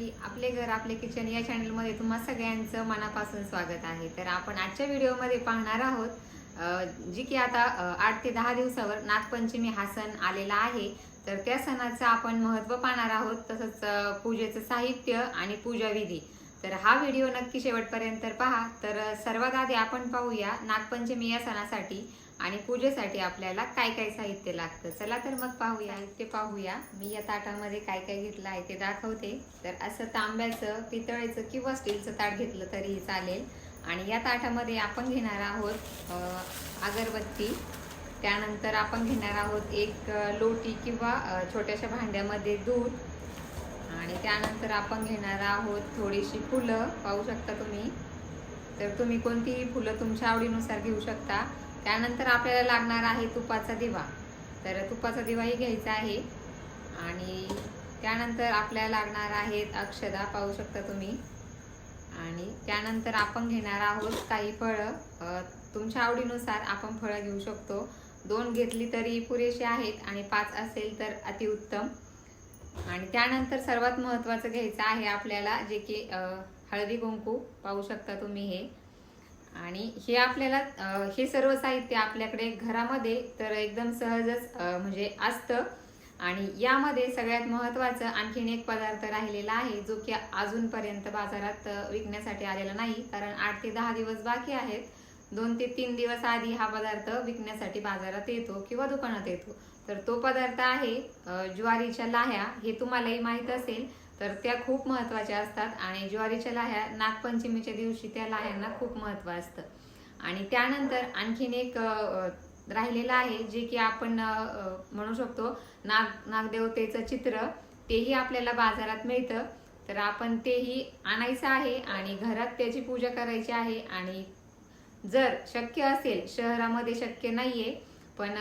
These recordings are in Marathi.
मंडळी, आपले घर आपले किचन या चॅनलमध्ये तुम्हा सगळ्यांचं मनापासून स्वागत आहे। तर आपण आजच्या व्हिडिओमध्ये पाहणार आहोत जी की आता 8 ते 10 दिवसावर नागपंचमी हा सण आलेला आहे। तर त्या सणाचं आपण महत्त्व पाहणार आहोत, तसंच पूजेचं साहित्य आणि पूजा विधी। तर हा व्हिडिओ नक्की शेवटपर्यंत पहा। तर सर्वात आधी आपण पाहूया नागपंचमी या सणासाठी आणि पूजेसाठी आपल्याला काय काय साहित्य लागतं। चला तर मग पाहूया। ते पाहूया मी या ताटामध्ये काय काय घेतलं आहे ते दाखवते। तर असं तांब्याचं, पितळेचं किंवा स्टीलचं ताट घेतलं तरीही चालेल। आणि या ताटामध्ये आपण घेणार आहोत अगरबत्ती, त्यानंतर आपण घेणार आहोत एक लोटी किंवा छोट्याशा भांड्यामध्ये दूध, आणि त्यानंतर आपण घेणार आहोत थोडीशी फुलं, पाहू शकता तुम्ही। तर तुम्ही कोणतीही फुलं तुमच्या आवडीनुसार घेऊ शकता। त्यानंतर आपल्याला लागणार आहे तुपाचा दिवा, तर तुपाचा दिवाही घ्यायचा आहे। आणि त्यानंतर आपल्याला लागणार आहेत अक्षदा, पाहू शकता तुम्ही। आणि त्यानंतर आपण घेणार आहोत काही फळं, तुमच्या आवडीनुसार आपण फळं घेऊ शकतो। 2 घेतली तरी पुरेशी आहेत आणि 5 असेल तर अतिउत्तम। आणि त्यानंतर सर्वात महत्त्वाचं घ्यायचं आहे आपल्याला, जे की हळदी कुंकू, पाहू शकता तुम्ही हे। आणि हे आपल्याला हे सर्व साहित्य आपल्याकडे घरामध्ये तर एकदम सहजच म्हणजे असतं। आणि यामध्ये सगळ्यात महत्त्वाचं आणखीन एक पदार्थ राहिलेला आहे, जो की अजूनपर्यंत बाजारात विकण्यासाठी आलेला नाही, कारण 8 ते 10 दिवस बाकी आहेत। 2 ते 3 दिवस आधी हा पदार्थ विकण्यासाठी बाजारात येतो किंवा दुकानात येतो। तर तो पदार्थ आहे ज्वारीच्या लाह्या। हे तुम्हालाही माहीत असेल, तर त्या खूप महत्त्वाच्या असतात। आणि ज्वारीच्या लाह्या नागपंचमीच्या दिवशी त्या लाह्यांना खूप महत्त्व असतं। आणि त्यानंतर आणखीन एक राहिलेलं आहे, जे की आपण म्हणू शकतो नागदेवतेचं चित्र, तेही आपल्याला बाजारात मिळतं। तर आपण तेही आणायचं आहे आणि घरात त्याची पूजा करायची आहे। आणि जर शक्य असेल, शहरामध्ये शक्य नाहीये, पण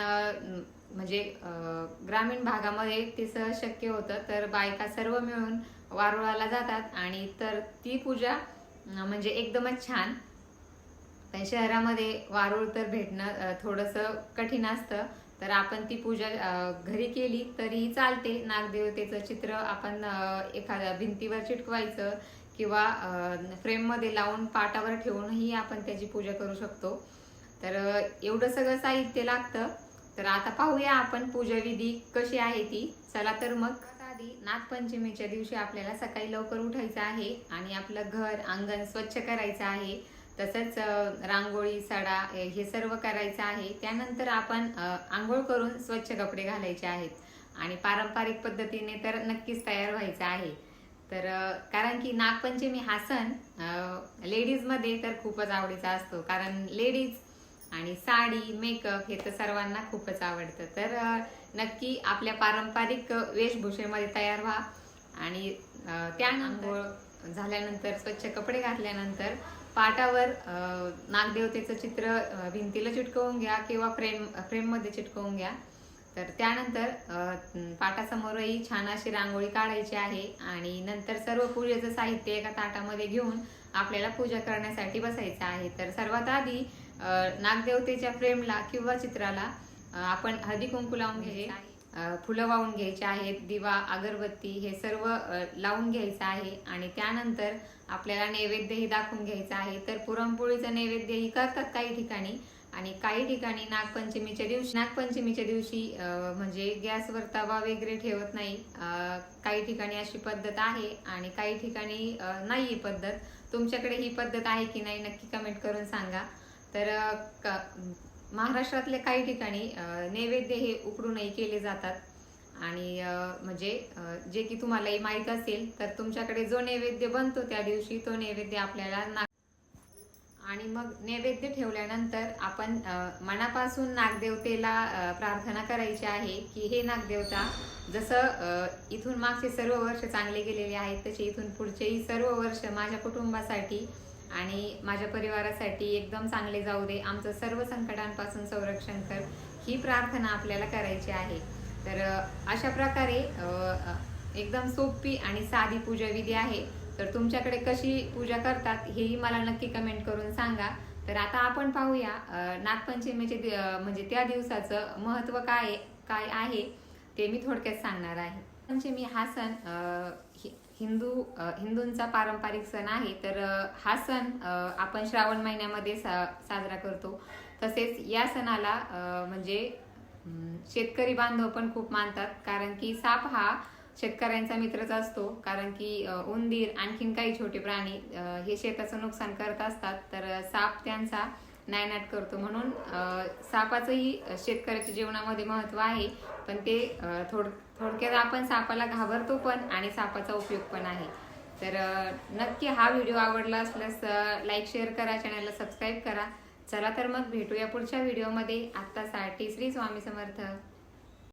म्हणजे ग्रामीण भागामध्ये ते सहज शक्य होतं, तर बायका सर्व मिळून वारुळाला जातात आणि तर ती पूजा म्हणजे एकदमच छान। पण शहरामध्ये वारुळ तर भेटणं थोडंसं कठीण असतं, तर आपण ती पूजा घरी केली तरीही चालते। नागदेवतेचं चित्र आपण एखाद्या भिंतीवर चिटकवायचं किंवा फ्रेममध्ये लावून पाटावर ठेवूनही आपण त्याची पूजा करू शकतो। तर एवढं सगळं साहित्य लागतं। तर आता पाहूया आपण पूजा विधी कशी आहे ती। चला तर मग। आधी नागपंचमीच्या दिवशी आपल्याला सकाळी लवकर उठायचं आहे आणि आपलं घर अंगण स्वच्छ करायचं आहे। तसंच रांगोळी, सडा हे सर्व करायचं आहे। त्यानंतर आपण आंघोळ करून स्वच्छ कपडे घालायचे आहेत आणि पारंपरिक पद्धतीने तर नक्कीच तयार व्हायचं आहे। तर कारण की नागपंचमी हा सण लेडीजमध्ये तर खूपच आवडीचा असतो, कारण लेडीज आणि साडी, मेकअप हे तर सर्वांना खूपच आवडतं। तर नक्की आपल्या पारंपरिक वेशभूषेमध्ये तयार व्हा। आणि त्यानंतर झाल्यानंतर स्वच्छ कपडे घातल्यानंतर पाटावर नागदेवतेचं चित्र भिंतीला चिटकवून घ्या किंवा फ्रेममध्ये चिटकवून घ्या। तर त्यानंतर पाटासमोरही छान अशी रांगोळी काढायची आहे। आणि नंतर सर्व पूजेचं साहित्य एका ताटामध्ये घेऊन आपल्याला पूजा करण्यासाठी बसायचं आहे। तर सर्वात आधी नागदेवतेच्या फ्रेमला किंवा चित्राला आपण हळदी कुंकू लावून घ्यायचे, फुलं वाहून घ्यायचे आहेत, दिवा, अगरबत्ती हे सर्व लावून घ्यायचं आहे। आणि त्यानंतर आपल्याला नैवेद्यही दाखवून घ्यायचा आहे। तर पुरणपोळीचं नैवेद्यही करतात काही ठिकाणी, आणि काही ठिकाणी नागपंचमीच्या दिवशी म्हणजे गॅसवर तवा वगैरे ठेवत नाही। काही ठिकाणी अशी पद्धत आहे आणि काही ठिकाणी नाही पद्धत। तुमच्याकडे ही पद्धत आहे की नाही नक्की कमेंट करून सांगा। तर महाराष्ट्रातल्या काही ठिकाणी नैवेद्य हे उकडूनही केले जातात। आणि म्हणजे जे की तुम्हालाही माहीत असेल, तर तुमच्याकडे जो नैवेद्य बनतो त्या दिवशी तो नैवेद्य आपल्याला आणि मग नैवेद्य ठेवल्यानंतर आपण मनापासून नागदेवतेला प्रार्थना करायची आहे की हे नागदेवता, जसं इथून मागचे सर्व वर्ष चांगले गेलेले आहेत, तसे इथून पुढचेही सर्व वर्ष माझ्या कुटुंबासाठी आणि माझ्या परिवारासाठी एकदम चांगले जाऊ दे, आमचं सर्व संकटांपासून संरक्षण कर, ही प्रार्थना आपल्याला करायची आहे। तर अशा प्रकारे एकदम सोपी आणि साधी पूजा विधी आहे। तर तुमच्याकडे कशी पूजा करतात हेही मला नक्की कमेंट करून सांगा। तर आता आपण पाहूया नागपंचमीचे म्हणजे त्या दिवसाचं महत्त्व काय आहे ते मी थोडक्यात सांगणार आहे। पंचमी हा सण हिंदूंचा पारंपरिक सण आहे. तर हा सण आपण श्रावण महिन्यामध्ये साजरा करतो. तसेच या सणाला म्हणजे शेतकरी बांधव पण खूप मानतात, कारण की साप हा शेतकऱ्यांचा मित्रच असतो. कारण की उंदीर आणखीन काही छोटे प्राणी हे शेताचं नुकसान करत असतात, तर साप त्यांचा नायनाट करतो. म्हणून सापाचंही शेतकऱ्याच्या जीवनामध्ये महत्त्व आहे. पण ते थोडक्यात आपण सापाला घाबरतो पण आणि सापाचा उपयोग पण आहे. तर नक्की हा व्हिडिओ आवडला असल्यास लाईक शेअर करा, चॅनलला सबस्क्राईब करा. चला तर मग भेटूया पुढच्या व्हिडिओमध्ये. आत्तासाठी श्री स्वामी समर्थ.